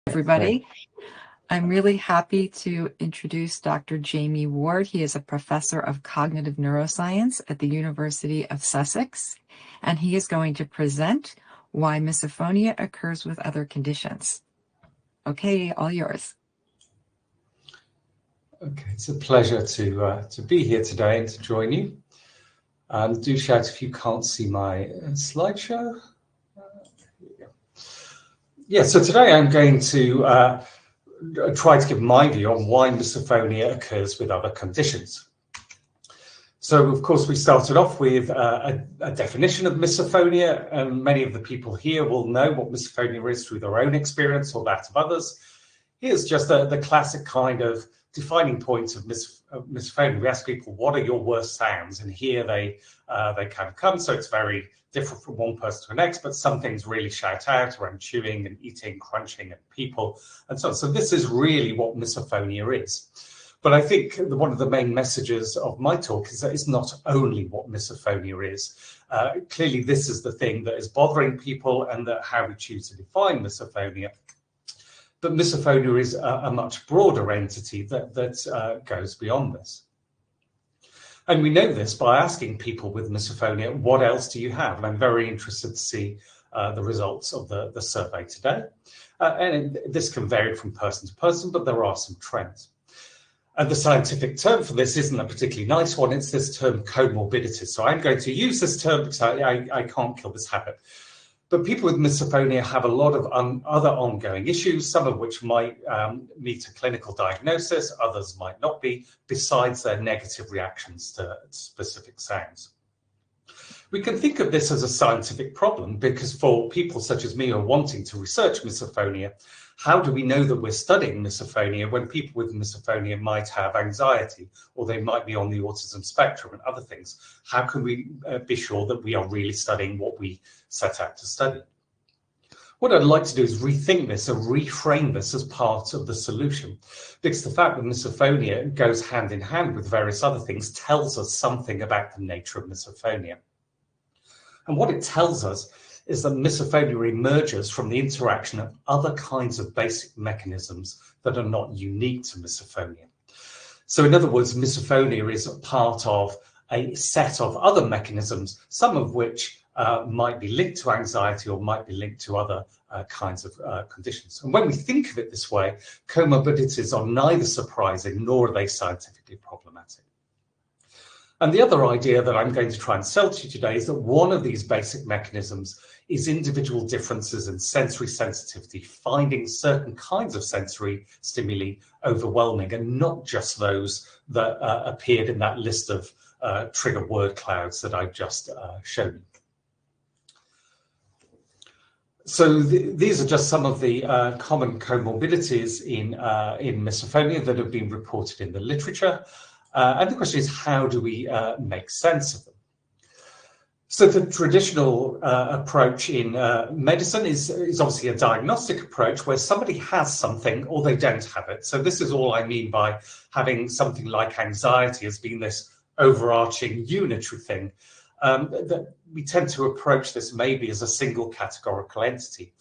Everybody. I'm really happy to introduce Dr. Jamie Ward. He is a professor of cognitive neuroscience at the University of Sussex, and he is going to present why misophonia occurs with other conditions. Okay, all yours. Okay, it's a pleasure to be here today and to join you. Do shout if you can't see my slideshow. Yeah, so today I'm going to try to give my view on why misophonia occurs with other conditions. So, of course, we started off with a definition of misophonia, and many of the people here will know what misophonia is through their own experience or that of others. Here's just the classic kind of defining points of misophonia. We ask people, what are your worst sounds? And here they kind of come. So it's very different from one person to the next, but some things really shout out around chewing and eating, crunching, and people, and so on. So this is really what misophonia is. But I think one of the main messages of my talk is that it's not only what misophonia is. Clearly, this is the thing that is bothering people and that how we choose to define misophonia. But misophonia is a much broader entity that goes beyond this. And we know this by asking people with misophonia, what else do you have? And I'm very interested to see the results of the survey today. And this can vary from person to person, but there are some trends. And the scientific term for this isn't a particularly nice one. It's this term comorbidity. So I'm going to use this term because I can't kill this habit. But people with misophonia have a lot of other ongoing issues, some of which might meet a clinical diagnosis, others might not be, besides their negative reactions to specific sounds. We can think of this as a scientific problem because for people such as me who are wanting to research misophonia, how do we know that we're studying misophonia when people with misophonia might have anxiety or they might be on the autism spectrum and other things? How can we be sure that we are really studying what we set out to study? What I'd like to do is rethink this and reframe this as part of the solution, because the fact that misophonia goes hand in hand with various other things tells us something about the nature of misophonia. And what it tells us is that misophonia emerges from the interaction of other kinds of basic mechanisms that are not unique to misophonia. So in other words, misophonia is part of a set of other mechanisms, some of which might be linked to anxiety or might be linked to other kinds of conditions. And when we think of it this way, comorbidities are neither surprising nor are they scientifically problematic. And the other idea that I'm going to try and sell to you today is that one of these basic mechanisms is individual differences in sensory sensitivity, finding certain kinds of sensory stimuli overwhelming and not just those that appeared in that list of trigger word clouds that I've just shown you. So these are just some of the common comorbidities in misophonia that have been reported in the literature. And the question is, how do we make sense of them? So the traditional approach in medicine is obviously a diagnostic approach where somebody has something or they don't have it. So this is all I mean by having something like anxiety as being this overarching unitary thing. That we tend to approach this maybe as a single categorical entity.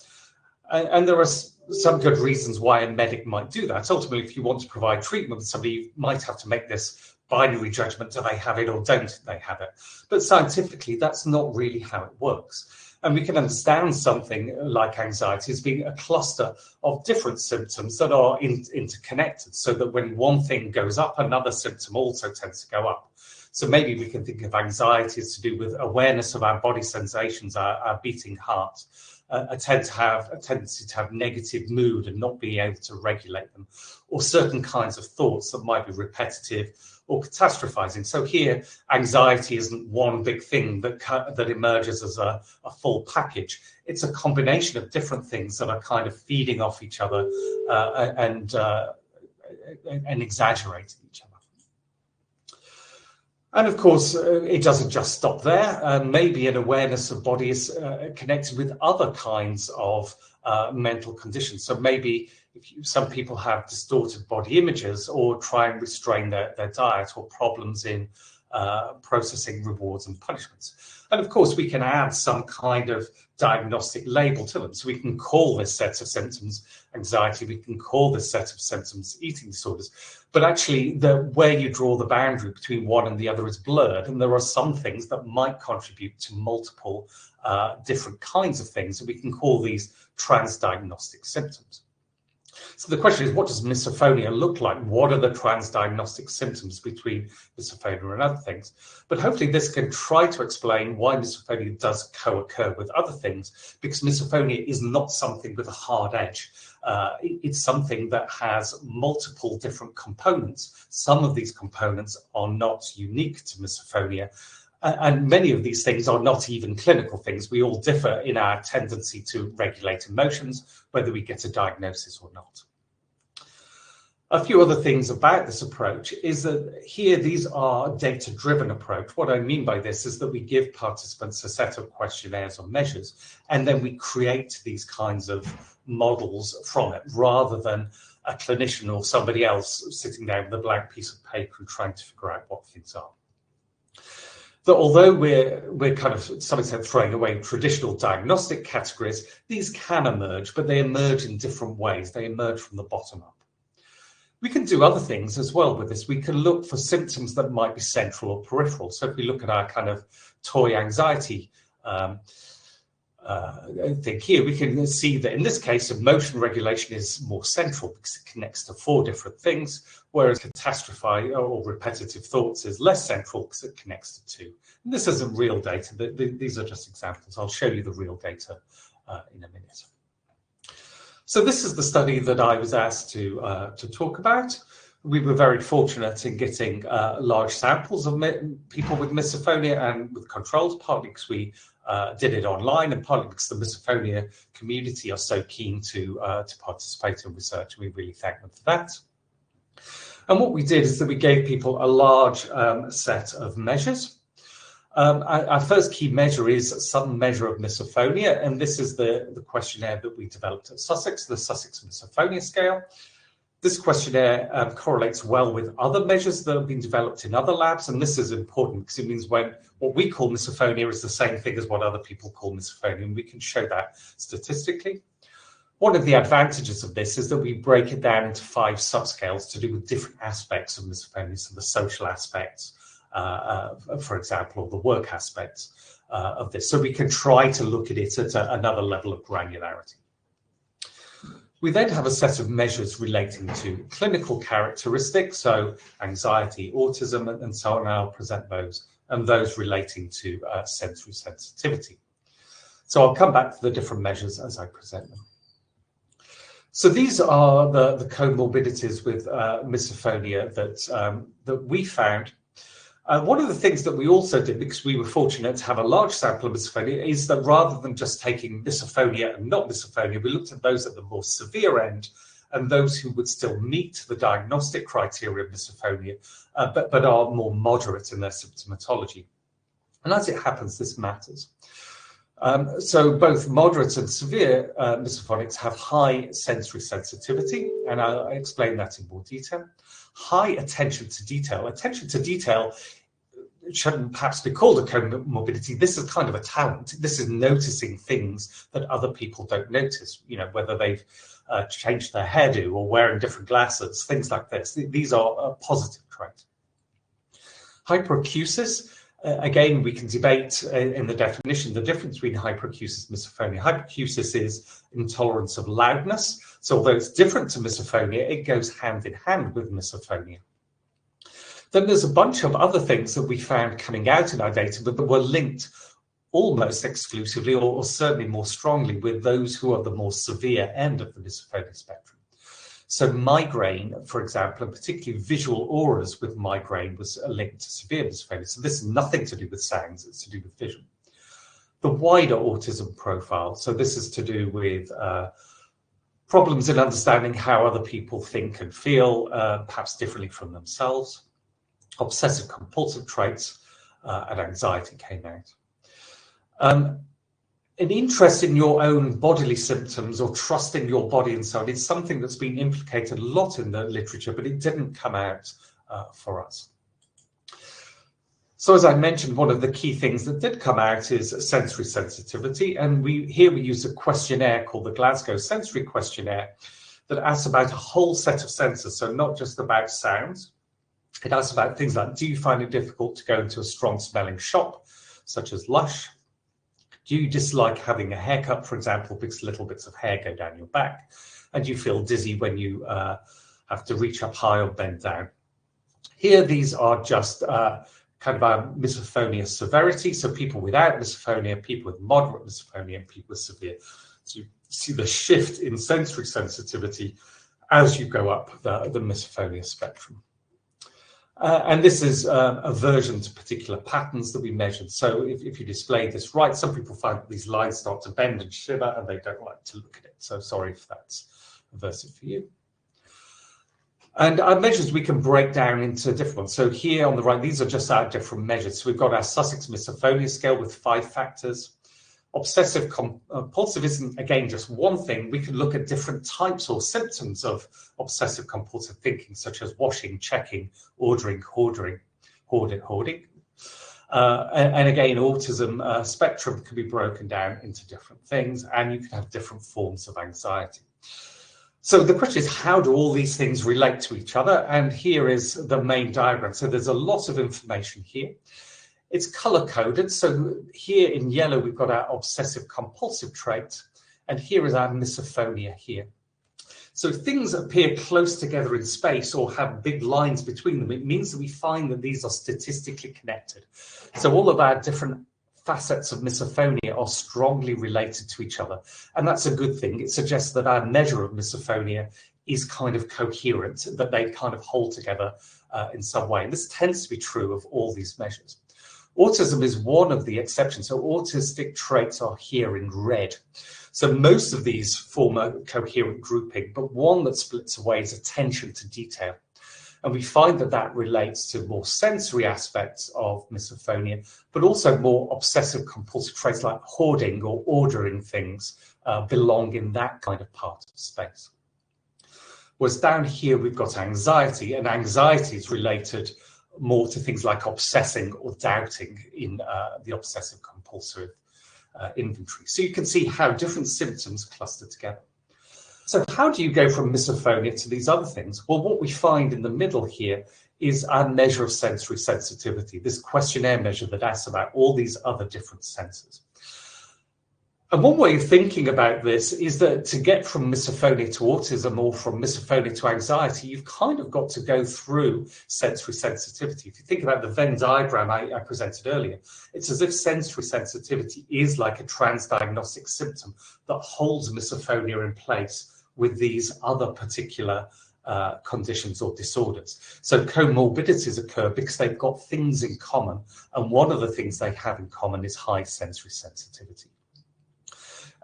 And there are some good reasons why a medic might do that. Ultimately, if you want to provide treatment, somebody might have to make this binary judgment, do they have it or don't they have it? But scientifically, that's not really how it works. And we can understand something like anxiety as being a cluster of different symptoms that are interconnected, so that when one thing goes up, another symptom also tends to go up. So maybe we can think of anxiety as to do with awareness of our body sensations, our beating heart, a tendency to have negative mood and not being able to regulate them, or certain kinds of thoughts that might be repetitive or catastrophizing. So here, anxiety isn't one big thing that emerges as a full package. It's a combination of different things that are kind of feeding off each other and exaggerating each other. And of course, it doesn't just stop there. Maybe an awareness of body is connected with other kinds of mental conditions. So maybe some people have distorted body images or try and restrain their diet, or problems in processing rewards and punishments. And of course, we can add some kind of diagnostic label to them. So we can call this set of symptoms anxiety, we can call this set of symptoms eating disorders. But actually, where you draw the boundary between one and the other is blurred, and there are some things that might contribute to multiple different kinds of things, and we can call these transdiagnostic symptoms. So the question is, what does misophonia look like? What are the transdiagnostic symptoms between misophonia and other things? But hopefully this can try to explain why misophonia does co-occur with other things, because misophonia is not something with a hard edge. It's something that has multiple different components. Some of these components are not unique to misophonia, and many of these things are not even clinical things. We all differ in our tendency to regulate emotions, whether we get a diagnosis or not. A few other things about this approach is that here these are data-driven approach. What I mean by this is that we give participants a set of questionnaires or measures, and then we create these kinds of models from it, rather than a clinician or somebody else sitting down with a blank piece of paper and trying to figure out what things are. That although we're kind of, to some extent, throwing away traditional diagnostic categories, these can emerge, but they emerge in different ways. They emerge from the bottom up. We can do other things as well with this. We can look for symptoms that might be central or peripheral. So if we look at our kind of toy anxiety thing here, we can see that in this case, emotion regulation is more central because it connects to 4 different things, whereas catastrophe or repetitive thoughts is less central because it connects to 2. And this isn't real data. These are just examples. I'll show you the real data in a minute. So this is the study that I was asked to talk about. We were very fortunate in getting large samples of people with misophonia and with controls, partly because we did it online and partly because the misophonia community are so keen to participate in research, and we really thank them for that. And what we did is that we gave people a large set of measures. Our first key measure is some measure of misophonia, and this is the questionnaire that we developed at Sussex, the Sussex Misophonia Scale. This questionnaire correlates well with other measures that have been developed in other labs, and this is important because it means when what we call misophonia is the same thing as what other people call misophonia, and we can show that statistically. One of the advantages of this is that we break it down into 5 subscales to do with different aspects of misophonia, so the social aspects, for example, or the work aspects of this. So we can try to look at it at another level of granularity. We then have a set of measures relating to clinical characteristics, so anxiety, autism, and so on. I'll present those, and those relating to sensory sensitivity. So I'll come back to the different measures as I present them. So these are the comorbidities with misophonia that we found. One of the things that we also did, because we were fortunate to have a large sample of misophonia, is that rather than just taking misophonia and not misophonia, we looked at those at the more severe end and those who would still meet the diagnostic criteria of misophonia, but are more moderate in their symptomatology. And as it happens, this matters. So both moderate and severe misophonics have high sensory sensitivity, and I'll explain that in more detail. High attention to detail. Attention to detail shouldn't perhaps be called a comorbidity. This is kind of a talent. This is noticing things that other people don't notice, you know, whether they've changed their hairdo or wearing different glasses, things like this. These are a positive trait. Hyperacusis. Again, we can debate in the definition the difference between hyperacusis and misophonia. Hyperacusis is intolerance of loudness. So although it's different to misophonia, it goes hand in hand with misophonia. Then there's a bunch of other things that we found coming out in our data, but that were linked almost exclusively or certainly more strongly with those who are the more severe end of the misophonia spectrum. So migraine, for example, and particularly visual auras with migraine was linked to severe misophonia. So this is nothing to do with sounds, it's to do with vision. The wider autism profile, so this is to do with problems in understanding how other people think and feel, perhaps differently from themselves. Obsessive compulsive traits and anxiety came out. An interest in your own bodily symptoms or trusting your body and so on is something that's been implicated a lot in the literature, but it didn't come out for us. So as I mentioned, one of the key things that did come out is sensory sensitivity, and here we use a questionnaire called the Glasgow Sensory Questionnaire that asks about a whole set of senses, so not just about sounds. It asks about things like, do you find it difficult to go into a strong smelling shop, such as Lush? Do you dislike having a haircut, for example, because little bits of hair go down your back? And do you feel dizzy when you have to reach up high or bend down? Here, these are just kind of our misophonia severity. So people without misophonia, people with moderate misophonia, and people with severe. So you see the shift in sensory sensitivity as you go up the misophonia spectrum. And this is aversion to particular patterns that we measured. So if you display this right, some people find that these lines start to bend and shiver and they don't like to look at it. So sorry if that's aversive for you. And our measures we can break down into different ones. So here on the right, these are just our different measures. So we've got our Sussex Misophonia scale with 5 factors. Obsessive compulsive isn't, again, just one thing. We can look at different types or symptoms of obsessive compulsive thinking, such as washing, checking, ordering, hoarding. And again, autism spectrum can be broken down into different things, and you can have different forms of anxiety. So the question is, how do all these things relate to each other? And here is the main diagram. So there's a lot of information here. It's color-coded. So here in yellow, we've got our obsessive-compulsive trait, and here is our misophonia here. So if things appear close together in space or have big lines between them, it means that we find that these are statistically connected. So all of our different facets of misophonia are strongly related to each other. And that's a good thing. It suggests that our measure of misophonia is kind of coherent, that they kind of hold together in some way. And this tends to be true of all these measures. Autism is one of the exceptions. So autistic traits are here in red. So most of these form a coherent grouping, but one that splits away is attention to detail. And we find that that relates to more sensory aspects of misophonia, but also more obsessive compulsive traits like hoarding or ordering things belong in that kind of part of space. Whereas down here, we've got anxiety, and anxiety is related more to things like obsessing or doubting in the obsessive compulsive inventory. So you can see how different symptoms cluster together. So how do you go from misophonia to these other things? Well, what we find in the middle here is our measure of sensory sensitivity, this questionnaire measure that asks about all these other different senses. And one way of thinking about this is that to get from misophonia to autism or from misophonia to anxiety, you've kind of got to go through sensory sensitivity. If you think about the Venn diagram I presented earlier, it's as if sensory sensitivity is like a transdiagnostic symptom that holds misophonia in place with these other particular conditions or disorders. So comorbidities occur because they've got things in common, and one of the things they have in common is high sensory sensitivity.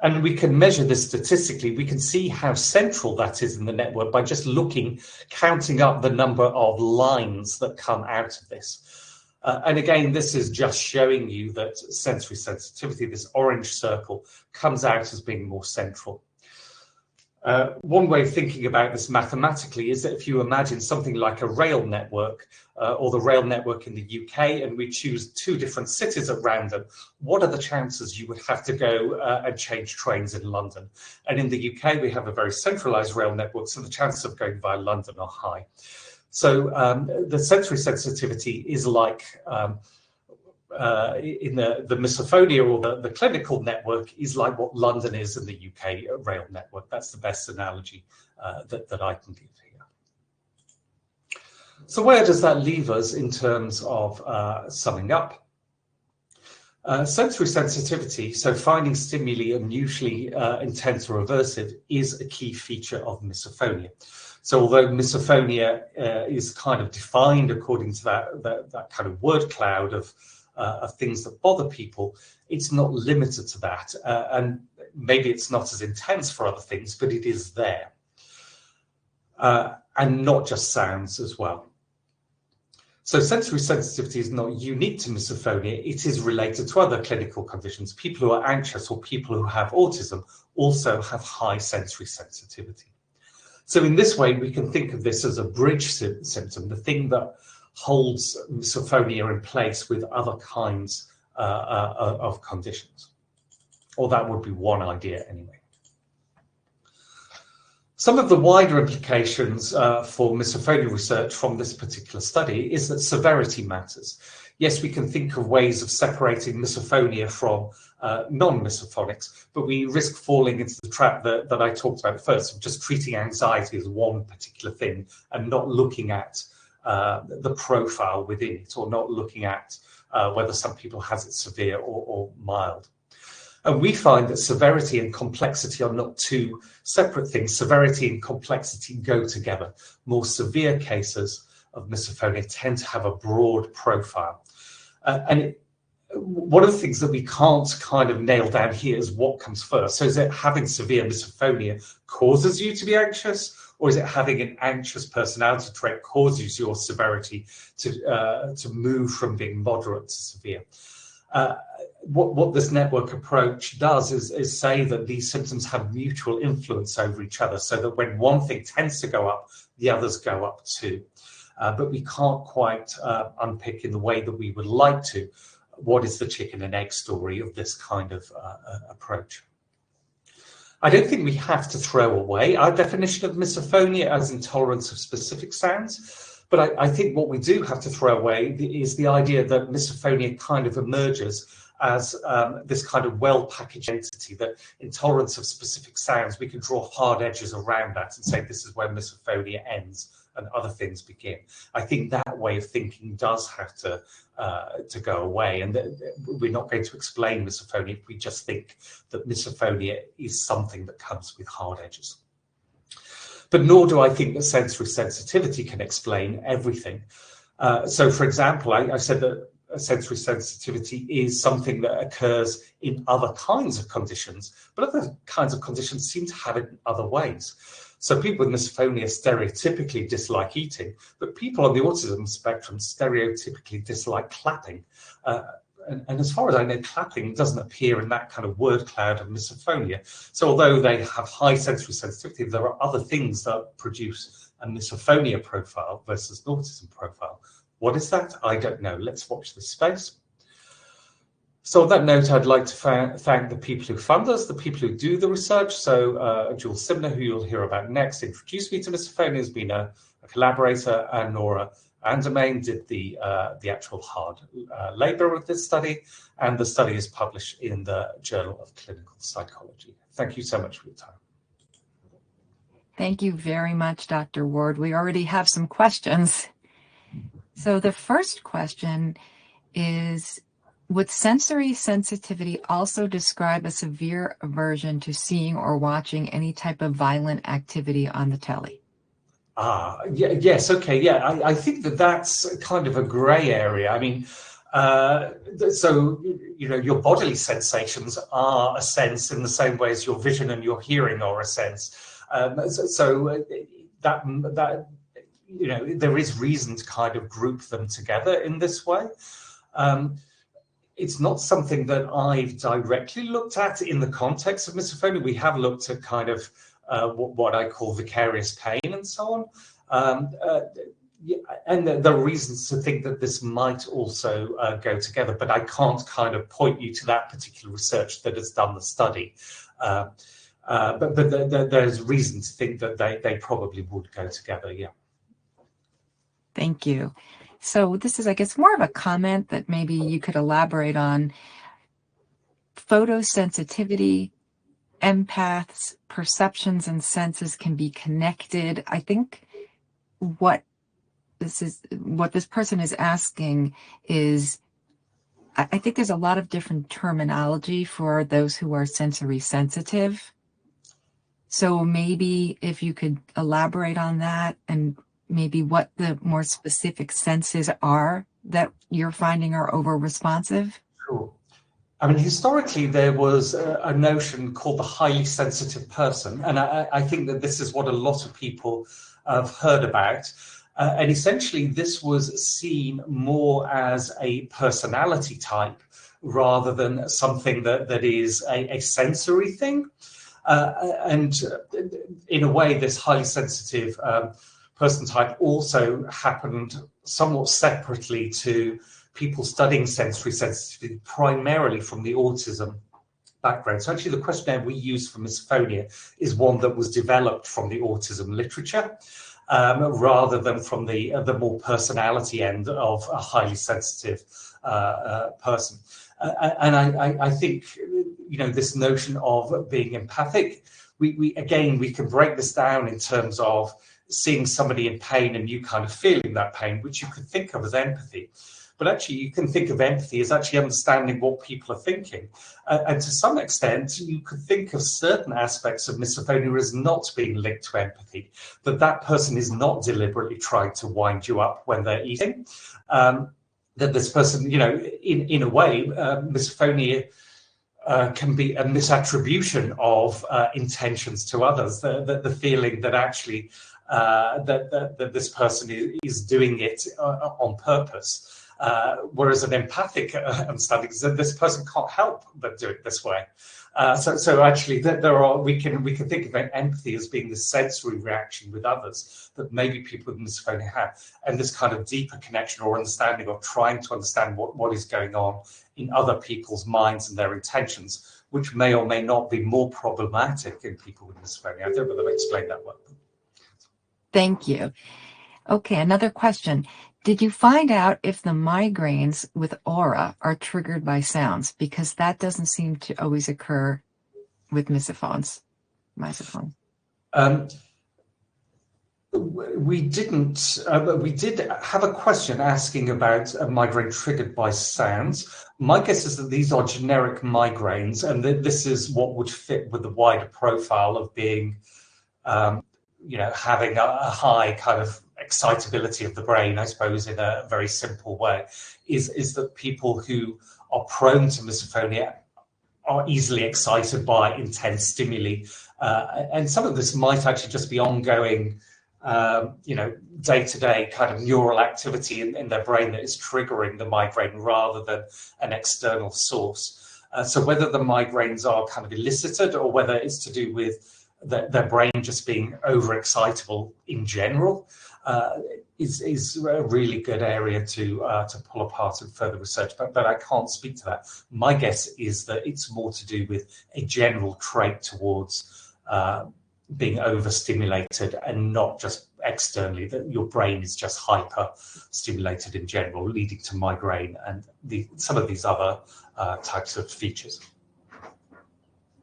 And we can measure this statistically. We can see how central that is in the network by just counting up the number of lines that come out of this. And again, this is just showing you that sensory sensitivity, this orange circle, comes out as being more central. One way of thinking about this mathematically is that if you imagine something like a rail network or the rail network in the UK, and we choose 2 different cities at random, what are the chances you would have to go and change trains in London? And in the UK, we have a very centralized rail network, so the chances of going via London are high. So the sensory sensitivity is like in the misophonia or the clinical network is like what London is in the UK rail network. That's the best analogy that I can give here. So where does that leave us in terms of summing up? Sensory sensitivity, so finding stimuli unusually intense or aversive, is a key feature of misophonia. So although misophonia is kind of defined according to that kind of word cloud of things that bother people, it's not limited to that. And maybe it's not as intense for other things, but it is there. And not just sounds as well. So sensory sensitivity is not unique to misophonia. It is related to other clinical conditions. People who are anxious or people who have autism also have high sensory sensitivity. So in this way, we can think of this as a bridge symptom, the thing that holds misophonia in place with other kinds of conditions. Or that would be one idea anyway. Some of the wider implications for misophonia research from this particular study is that severity matters. Yes, we can think of ways of separating misophonia from non-misophonics, but we risk falling into the trap that I talked about first, of just treating anxiety as one particular thing and not looking at the profile within it, or not looking at whether some people has it severe or mild. And we find that severity and complexity are not two separate things. Severity and complexity go together. More severe cases of misophonia tend to have a broad profile. One of the things that we can't kind of nail down here is what comes first. So is it having severe misophonia causes you to be anxious, or is it having an anxious personality trait causes your severity to move from being moderate to severe? What this network approach does is say that these symptoms have mutual influence over each other, so that when one thing tends to go up, the others go up too. But we can't quite unpick in the way that we would like to what is the chicken and egg story of this kind of approach. I don't think we have to throw away our definition of misophonia as intolerance of specific sounds, but I think what we do have to throw away is the idea that misophonia kind of emerges as this kind of well-packaged entity, that intolerance of specific sounds, we can draw hard edges around that and say this is where misophonia ends and other things begin. I think that way of thinking does have to go away, and we're not going to explain misophonia if we just think that misophonia is something that comes with hard edges. But nor do I think that sensory sensitivity can explain everything. So, for example, I said that sensory sensitivity is something that occurs in other kinds of conditions, but other kinds of conditions seem to have it in other ways. So people with misophonia stereotypically dislike eating, but people on the autism spectrum stereotypically dislike clapping. And as far as I know, clapping doesn't appear in that kind of word cloud of misophonia. So although they have high sensory sensitivity, there are other things that produce a misophonia profile versus an autism profile. What is that? I don't know. Let's watch this space. So on that note, I'd like to thank the people who fund us, the people who do the research. So Jules Simner, who you'll hear about next, introduced me to misophonia, has been a collaborator, and Nora Andermane did the actual hard labor of this study, and the study is published in the Journal of Clinical Psychology. Thank you so much for your time. Thank you very much, Dr. Ward. We already have some questions. So the first question is, would sensory sensitivity also describe a severe aversion to seeing or watching any type of violent activity on the telly? Yes, okay, yeah. I think that's kind of a grey area. I mean, so, you know, your bodily sensations are a sense in the same way as your vision and your hearing are a sense. So that you know, there is reason to kind of group them together in this way. It's not something that I've directly looked at in the context of misophonia. We have looked at kind of what I call vicarious pain and so on. And there are reasons to think that this might also go together, but I can't kind of point you to that particular research that has done the study. But there's reason to think that they probably would go together, yeah. Thank you. So this is, I guess, more of a comment that maybe you could elaborate on. Photosensitivity, empaths, perceptions and senses can be connected. I think what this person is asking is, I think there's a lot of different terminology for those who are sensory sensitive. So maybe if you could elaborate on that, and maybe what the more specific senses are that you're finding are over-responsive? Sure. I mean, historically, there was a notion called the highly sensitive person, and I think that this is what a lot of people have heard about. And essentially, this was seen more as a personality type rather than something that is a sensory thing. And in a way, this highly sensitive person type also happened somewhat separately to people studying sensory sensitivity, primarily from the autism background. So actually the questionnaire we use for misophonia is one that was developed from the autism literature, rather than from the more personality end of a highly sensitive person. And I think, this notion of being empathic, we can break this down in terms of seeing somebody in pain and you kind of feeling that pain, which you could think of as empathy. But actually, you can think of empathy as actually understanding what people are thinking. And to some extent, you could think of certain aspects of misophonia as not being linked to empathy, that person is not deliberately trying to wind you up when they're eating. That this person, in a way, misophonia can be a misattribution of intentions to others, the feeling that actually that this person is doing it on purpose. Whereas an empathic understanding is that this person can't help but do it this way. So actually, we can think of empathy as being the sensory reaction with others that maybe people with misophonia have, and this kind of deeper connection or understanding of trying to understand what is going on in other people's minds and their intentions, which may or may not be more problematic in people with misophonia. I don't know whether I've explained that well. Thank you. Okay, another question. Did you find out if the migraines with aura are triggered by sounds? Because that doesn't seem to always occur with misophones. We didn't, but we did have a question asking about a migraine triggered by sounds. My guess is that these are generic migraines, and that this is what would fit with the wider profile of being, having a high kind of excitability of the brain, I suppose, in a very simple way, is that people who are prone to misophonia are easily excited by intense stimuli. And some of this might actually just be ongoing, day-to-day kind of neural activity in their brain that is triggering the migraine rather than an external source. So whether the migraines are kind of elicited or whether it's to do with their brain just being overexcitable in general, is a really good area to pull apart in further research, but I can't speak to that. My guess is that it's more to do with a general trait towards being overstimulated and not just externally, that your brain is just hyper stimulated in general, leading to migraine and some of these other types of features.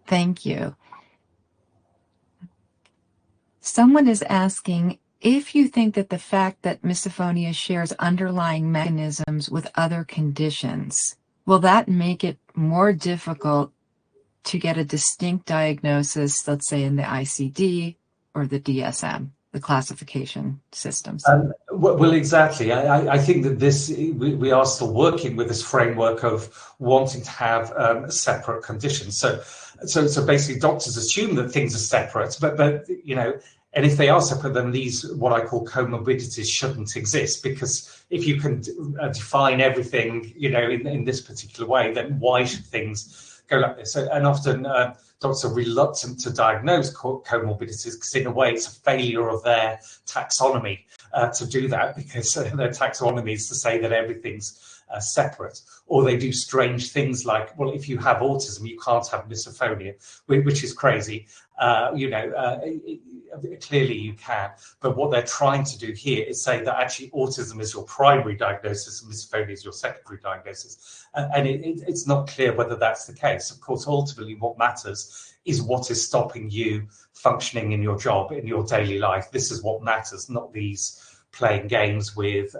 Thank you. Someone is asking if you think that the fact that misophonia shares underlying mechanisms with other conditions, will that make it more difficult to get a distinct diagnosis, let's say in the ICD or the DSM, the classification systems? Well, exactly. I think that we are still working with this framework of wanting to have separate conditions. So basically, doctors assume that things are separate, but and if they are separate, then these, what I call comorbidities, shouldn't exist, because if you can define everything, in this particular way, then why should things go like this? And often doctors are reluctant to diagnose comorbidities because in a way it's a failure of their taxonomy to do that, because their taxonomy is to say that everything's separate. Or they do strange things like, well, if you have autism, you can't have misophonia, which is crazy. Clearly you can, but what they're trying to do here is say that actually autism is your primary diagnosis and misophonia is your secondary diagnosis, and it's not clear whether that's the case. Of course, ultimately what matters is what is stopping you functioning in your job, in your daily life. This is what matters, not these playing games with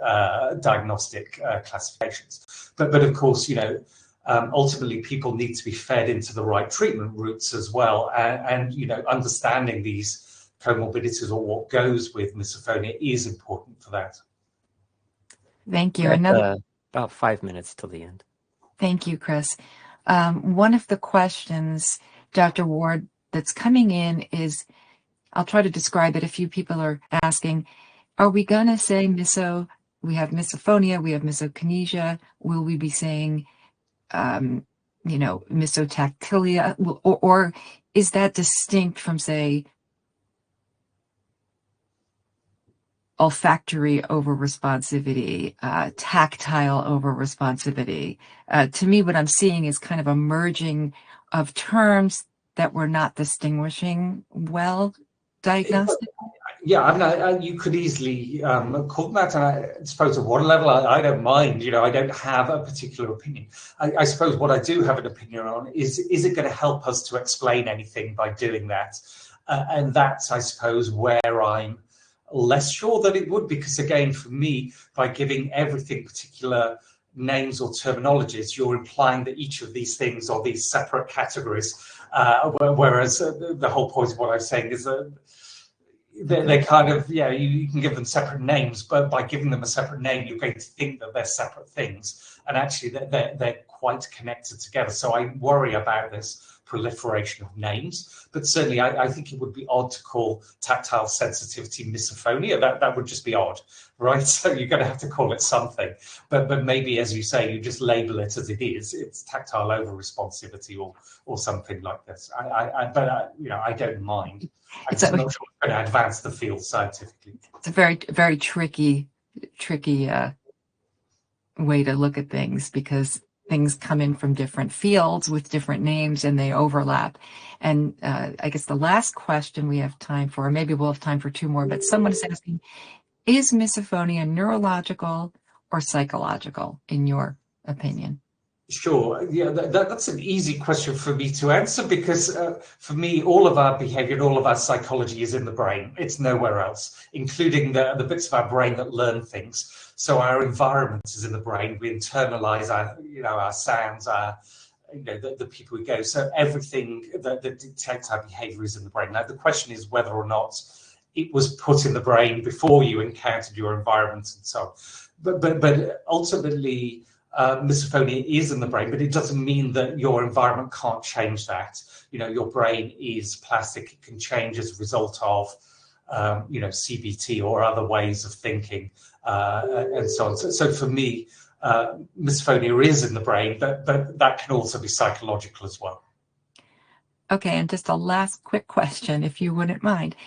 diagnostic classifications. But of course, ultimately people need to be fed into the right treatment routes as well, and understanding these comorbidities or what goes with misophonia is important for that. Thank you. About 5 minutes till the end. Thank you, Chris. One of the questions, Dr. Ward, that's coming in is, I'll try to describe it. A few people are asking, are we going to say we have misophonia, we have misokinesia? Will we be saying, misotactilia? Or is that distinct from, say, olfactory over-responsivity, tactile over-responsivity. To me, what I'm seeing is kind of a merging of terms that we're not distinguishing well diagnostic. Yeah, I mean, you could easily call that, and I suppose at one level, I don't mind. I don't have a particular opinion. I suppose what I do have an opinion on is it going to help us to explain anything by doing that? And that's, I suppose, where I'm less sure that it would, because again, for me, by giving everything particular names or terminologies, you're implying that each of these things are these separate categories, whereas the whole point of what I'm saying is that they kind of, you can give them separate names, but by giving them a separate name, you're going to think that they're separate things, and actually they're quite connected together. So I worry about this proliferation of names, but certainly I think it would be odd to call tactile sensitivity misophonia. That would just be odd, right? So you're going to have to call it something, but maybe, as you say, you just label it as it is. It's tactile over responsivity or something like this. I don't mind. I'm just not sure it's going to advance the field scientifically. It's a very, very tricky way to look at things, because things come in from different fields with different names and they overlap. And I guess the last question we have time for, or maybe we'll have time for two more, but someone is asking, is misophonia neurological or psychological, in your opinion? Sure. Yeah, that's an easy question for me to answer, because for me, all of our behavior and all of our psychology is in the brain. It's nowhere else, including the bits of our brain that learn things. So our environment is in the brain. We internalize our sounds, the people we go. So everything that dictates our behavior is in the brain. Now, the question is whether or not it was put in the brain before you encountered your environment and so on. But ultimately, misophonia is in the brain, but it doesn't mean that your environment can't change that. Your brain is plastic. It can change as a result of, CBT or other ways of thinking, and so on. So for me, misophonia is in the brain, but that can also be psychological as well. Okay, and just a last quick question, if you wouldn't mind.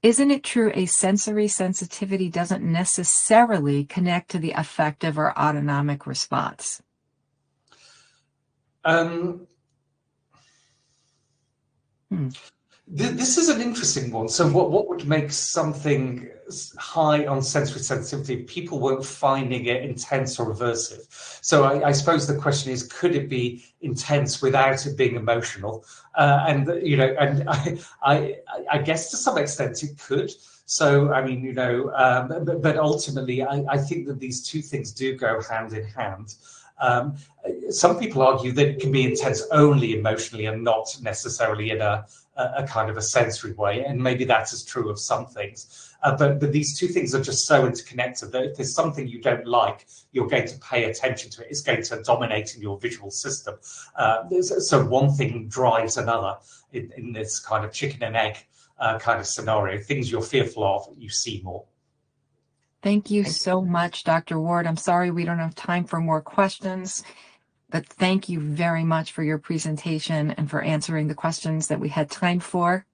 Isn't it true a sensory sensitivity doesn't necessarily connect to the affective or autonomic response? This is an interesting one. So what would make something high on sensory sensitivity? People weren't finding it intense or aversive. So I suppose the question is, could it be intense without it being emotional? And I guess to some extent it could. So, I mean, but ultimately, I think that these two things do go hand in hand. Some people argue that it can be intense only emotionally and not necessarily in a kind of a sensory way, and maybe that's as true of some things. But these two things are just so interconnected that if there's something you don't like, you're going to pay attention to it. It's going to dominate in your visual system. So one thing drives another in this kind of chicken and egg kind of scenario. Things you're fearful of, you see more. Thank you so much, Dr. Ward. I'm sorry we don't have time for more questions, but thank you very much for your presentation and for answering the questions that we had time for.